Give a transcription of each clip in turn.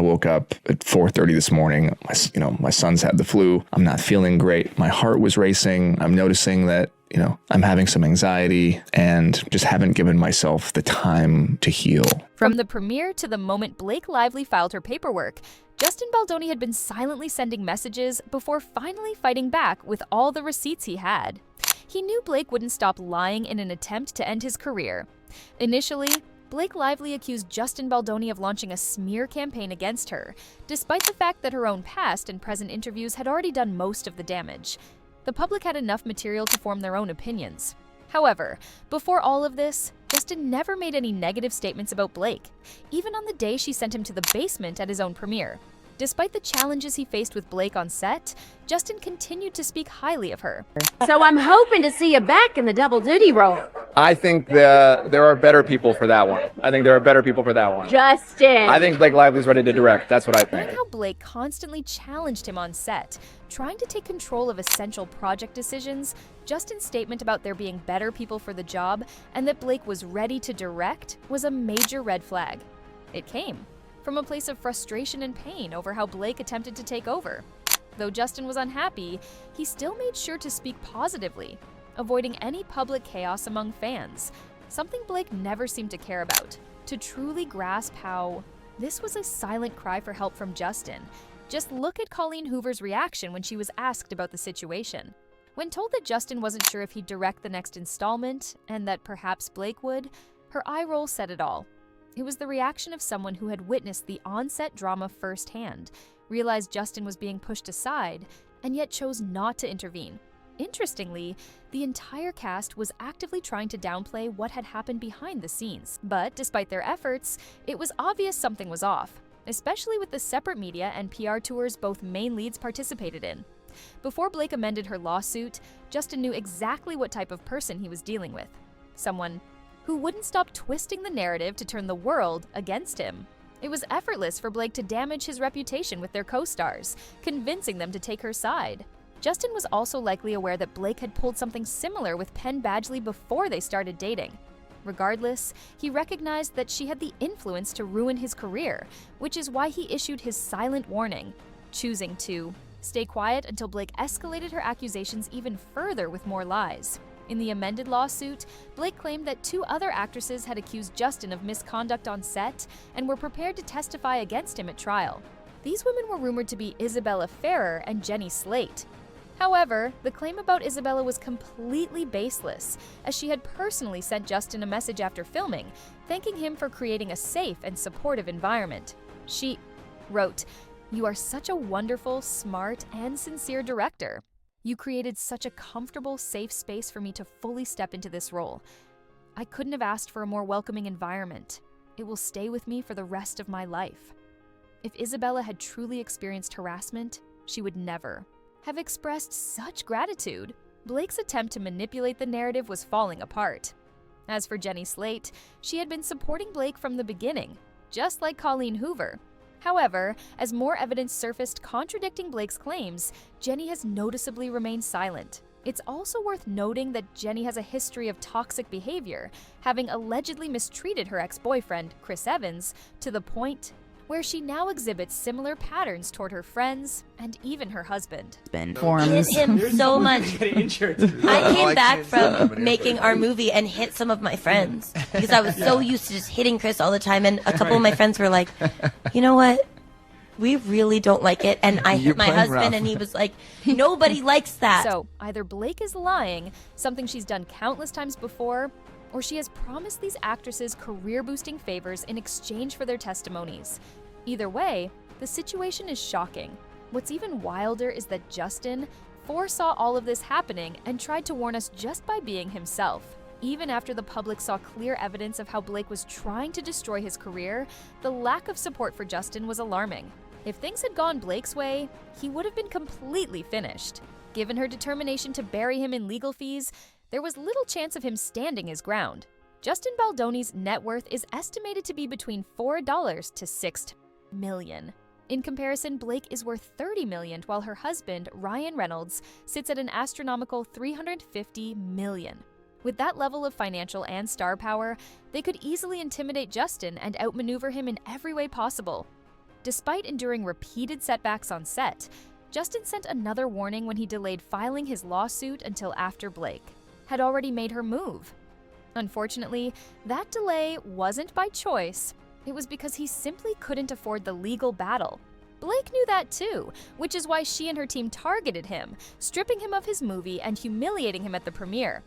woke up at 4:30 this morning. My son's had the flu. I'm not feeling great. My heart was racing. I'm noticing that, I'm having some anxiety and just haven't given myself the time to heal. From the premiere to the moment Blake Lively filed her paperwork, Justin Baldoni had been silently sending messages before finally fighting back with all the receipts he had. He knew Blake wouldn't stop lying in an attempt to end his career. Initially, Blake Lively accused Justin Baldoni of launching a smear campaign against her, despite the fact that her own past and present interviews had already done most of the damage. The public had enough material to form their own opinions. However, before all of this, Justin never made any negative statements about Blake, even on the day she sent him to the basement at his own premiere. Despite the challenges he faced with Blake on set, Justin continued to speak highly of her. So I'm hoping to see you back in the double duty role. I think there are better people for that one. Justin! I think Blake Lively's ready to direct. That's what I think. Knowing how Blake constantly challenged him on set, trying to take control of essential project decisions, Justin's statement about there being better people for the job and that Blake was ready to direct was a major red flag. It came from a place of frustration and pain over how Blake attempted to take over. Though Justin was unhappy, he still made sure to speak positively, avoiding any public chaos among fans, something Blake never seemed to care about. To truly grasp how this was a silent cry for help from Justin, just look at Colleen Hoover's reaction when she was asked about the situation. When told that Justin wasn't sure if he'd direct the next installment, and that perhaps Blake would, her eye roll said it all. It was the reaction of someone who had witnessed the on-set drama firsthand, realized Justin was being pushed aside, and yet chose not to intervene. Interestingly, the entire cast was actively trying to downplay what had happened behind the scenes. But despite their efforts, it was obvious something was off, especially with the separate media and PR tours both main leads participated in. Before Blake amended her lawsuit, Justin knew exactly what type of person he was dealing with. Someone who wouldn't stop twisting the narrative to turn the world against him. It was effortless for Blake to damage his reputation with their co-stars, convincing them to take her side. Justin was also likely aware that Blake had pulled something similar with Penn Badgley before they started dating. Regardless, he recognized that she had the influence to ruin his career, which is why he issued his silent warning, choosing to stay quiet until Blake escalated her accusations even further with more lies. In the amended lawsuit, Blake claimed that 2 other actresses had accused Justin of misconduct on set and were prepared to testify against him at trial. These women were rumored to be Isabella Ferrer and Jenny Slate. However, the claim about Isabella was completely baseless, as she had personally sent Justin a message after filming, thanking him for creating a safe and supportive environment. She wrote, "You are such a wonderful, smart, and sincere director. You created such a comfortable, safe space for me to fully step into this role. I couldn't have asked for a more welcoming environment. It will stay with me for the rest of my life." If Isabella had truly experienced harassment, she would never have expressed such gratitude. Blake's attempt to manipulate the narrative was falling apart. As for Jenny Slate, she had been supporting Blake from the beginning, just like Colleen Hoover. However, as more evidence surfaced contradicting Blake's claims, Jenny has noticeably remained silent. It's also worth noting that Jenny has a history of toxic behavior, having allegedly mistreated her ex-boyfriend, Chris Evans, to the point where she now exhibits similar patterns toward her friends and even her husband. Hit him so much. I came back from making our movie and hit some of my friends because I was so used to just hitting Chris all the time, and a couple of my friends were like, "You know what? We really don't like it." And I hit my husband and he was like, "Nobody likes that." So either Blake is lying, something she's done countless times before, or she has promised these actresses career-boosting favors in exchange for their testimonies. Either way, the situation is shocking. What's even wilder is that Justin foresaw all of this happening and tried to warn us just by being himself. Even after the public saw clear evidence of how Blake was trying to destroy his career, the lack of support for Justin was alarming. If things had gone Blake's way, he would have been completely finished. Given her determination to bury him in legal fees, there was little chance of him standing his ground. Justin Baldoni's net worth is estimated to be between $4 to $6 million. In comparison, Blake is worth $30 million, while her husband, Ryan Reynolds, sits at an astronomical $350 million. With that level of financial and star power, they could easily intimidate Justin and outmaneuver him in every way possible. Despite enduring repeated setbacks on set, Justin sent another warning when he delayed filing his lawsuit until after Blake had already made her move. Unfortunately, that delay wasn't by choice. It was because he simply couldn't afford the legal battle. Blake knew that too, which is why she and her team targeted him, stripping him of his movie and humiliating him at the premiere.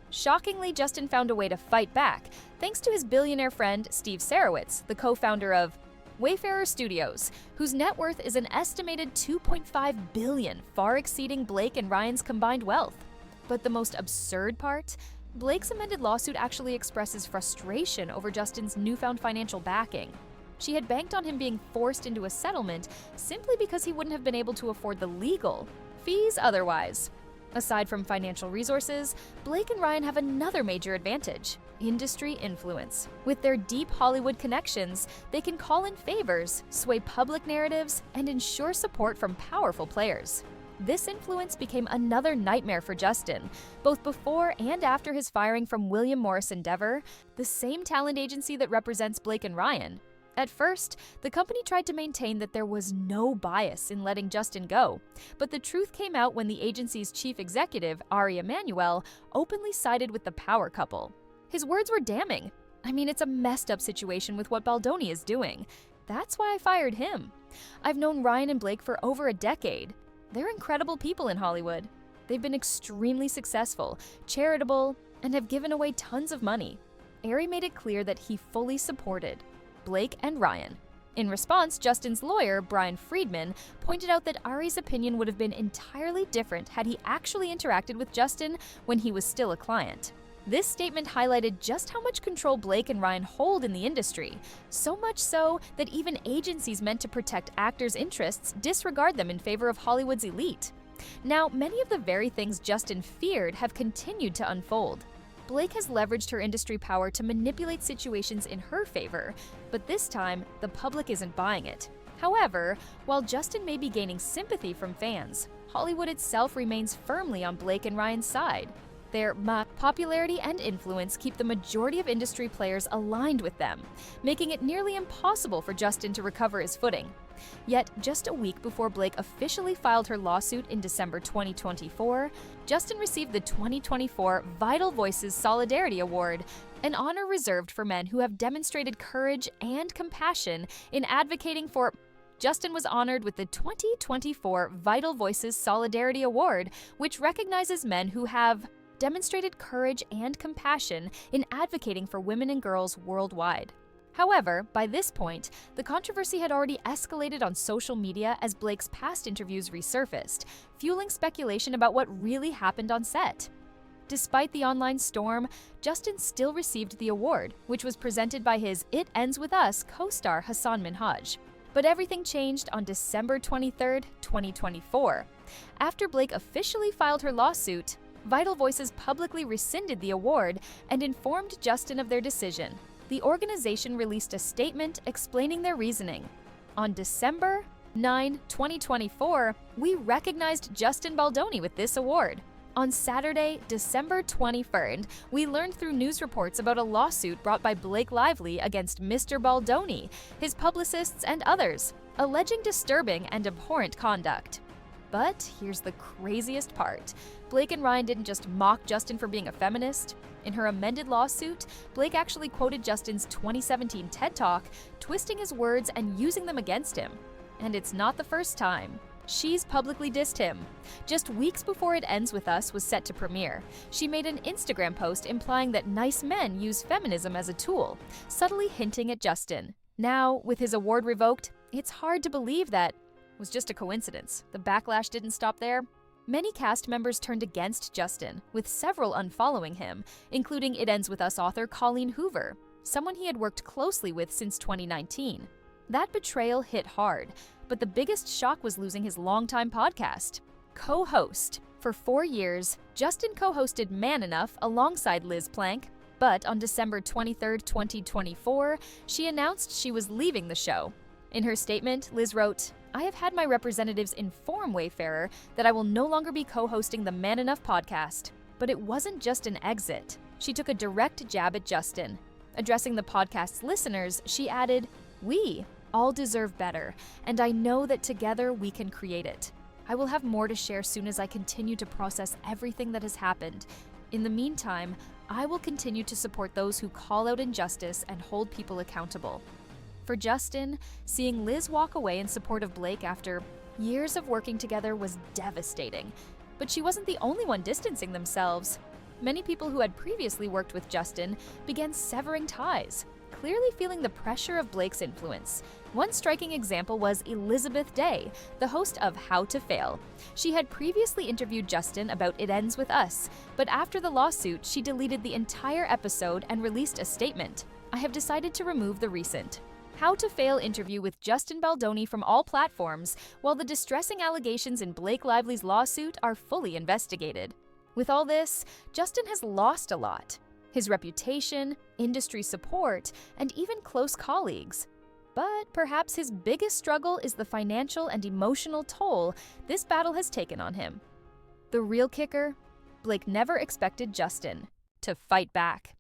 Shockingly, Justin found a way to fight back, thanks to his billionaire friend Steve Sarowitz, the co-founder of Wayfarer Studios, whose net worth is an estimated $2.5 billion, far exceeding Blake and Ryan's combined wealth. But the most absurd part? Blake's amended lawsuit actually expresses frustration over Justin's newfound financial backing. She had banked on him being forced into a settlement simply because he wouldn't have been able to afford the legal fees otherwise. Aside from financial resources, Blake and Ryan have another major advantage: industry influence. With their deep Hollywood connections, they can call in favors, sway public narratives, and ensure support from powerful players. This influence became another nightmare for Justin, both before and after his firing from William Morris Endeavor, the same talent agency that represents Blake and Ryan. At first, the company tried to maintain that there was no bias in letting Justin go, but the truth came out when the agency's chief executive, Ari Emanuel, openly sided with the power couple. His words were damning. I mean, it's a messed up situation with what Baldoni is doing. That's why I fired him. I've known Ryan and Blake for over a decade. They're incredible people in Hollywood. They've been extremely successful, charitable, and have given away tons of money. Ari made it clear that he fully supported Blake and Ryan. In response, Justin's lawyer, Brian Friedman, pointed out that Ari's opinion would have been entirely different had he actually interacted with Justin when he was still a client. This statement highlighted just how much control Blake and Ryan hold in the industry, so much so that even agencies meant to protect actors' interests disregard them in favor of Hollywood's elite. Now, many of the very things Justin feared have continued to unfold. Blake has leveraged her industry power to manipulate situations in her favor, but this time, the public isn't buying it. However, while Justin may be gaining sympathy from fans, Hollywood itself remains firmly on Blake and Ryan's side. Their popularity and influence keep the majority of industry players aligned with them, making it nearly impossible for Justin to recover his footing. Yet, just a week before Blake officially filed her lawsuit in December 2024, Justin received the 2024 Vital Voices Solidarity Award, an honor reserved for men who have demonstrated courage and compassion in advocating for. Justin was honored with the 2024 Vital Voices Solidarity Award, which recognizes men who have demonstrated courage and compassion in advocating for women and girls worldwide. However, by this point, the controversy had already escalated on social media as Blake's past interviews resurfaced, fueling speculation about what really happened on set. Despite the online storm, Justin still received the award, which was presented by his It Ends With Us co-star Hassan Minhaj. But everything changed on December 23, 2024. After Blake officially filed her lawsuit, Vital Voices publicly rescinded the award and informed Justin of their decision. The organization released a statement explaining their reasoning. On December 9, 2024, we recognized Justin Baldoni with this award. On Saturday, December 23rd, we learned through news reports about a lawsuit brought by Blake Lively against Mr. Baldoni, his publicists, and others, alleging disturbing and abhorrent conduct. But here's the craziest part. Blake and Ryan didn't just mock Justin for being a feminist. In her amended lawsuit, Blake actually quoted Justin's 2017 TED Talk, twisting his words and using them against him. And it's not the first time. She's publicly dissed him. Just weeks before It Ends With Us was set to premiere, she made an Instagram post implying that nice men use feminism as a tool, subtly hinting at Justin. Now, with his award revoked, it's hard to believe that was just a coincidence. The backlash didn't stop there. Many cast members turned against Justin, with several unfollowing him, including It Ends With Us author Colleen Hoover, someone he had worked closely with since 2019. That betrayal hit hard, but the biggest shock was losing his longtime podcast. Co-host. For 4 years, Justin co-hosted Man Enough alongside Liz Plank, but on December 23, 2024, she announced she was leaving the show. In her statement, Liz wrote, "I have had my representatives inform Wayfarer that I will no longer be co-hosting the Man Enough podcast." But it wasn't just an exit. She took a direct jab at Justin. Addressing the podcast's listeners, she added, "We, all deserve better, and I know that together we can create it. I will have more to share soon as I continue to process everything that has happened. In the meantime, I will continue to support those who call out injustice and hold people accountable. For Justin, seeing Liz walk away in support of Blake after years of working together was devastating. But she wasn't the only one distancing themselves. Many people who had previously worked with Justin began severing ties, clearly feeling the pressure of Blake's influence. One striking example was Elizabeth Day, the host of How to Fail. She had previously interviewed Justin about It Ends With Us, but after the lawsuit, she deleted the entire episode and released a statement. I have decided to remove the recent How to Fail interview with Justin Baldoni from all platforms, while the distressing allegations in Blake Lively's lawsuit are fully investigated. With all this, Justin has lost a lot: his reputation, industry support, and even close colleagues. But perhaps his biggest struggle is the financial and emotional toll this battle has taken on him. The real kicker? Blake never expected Justin to fight back.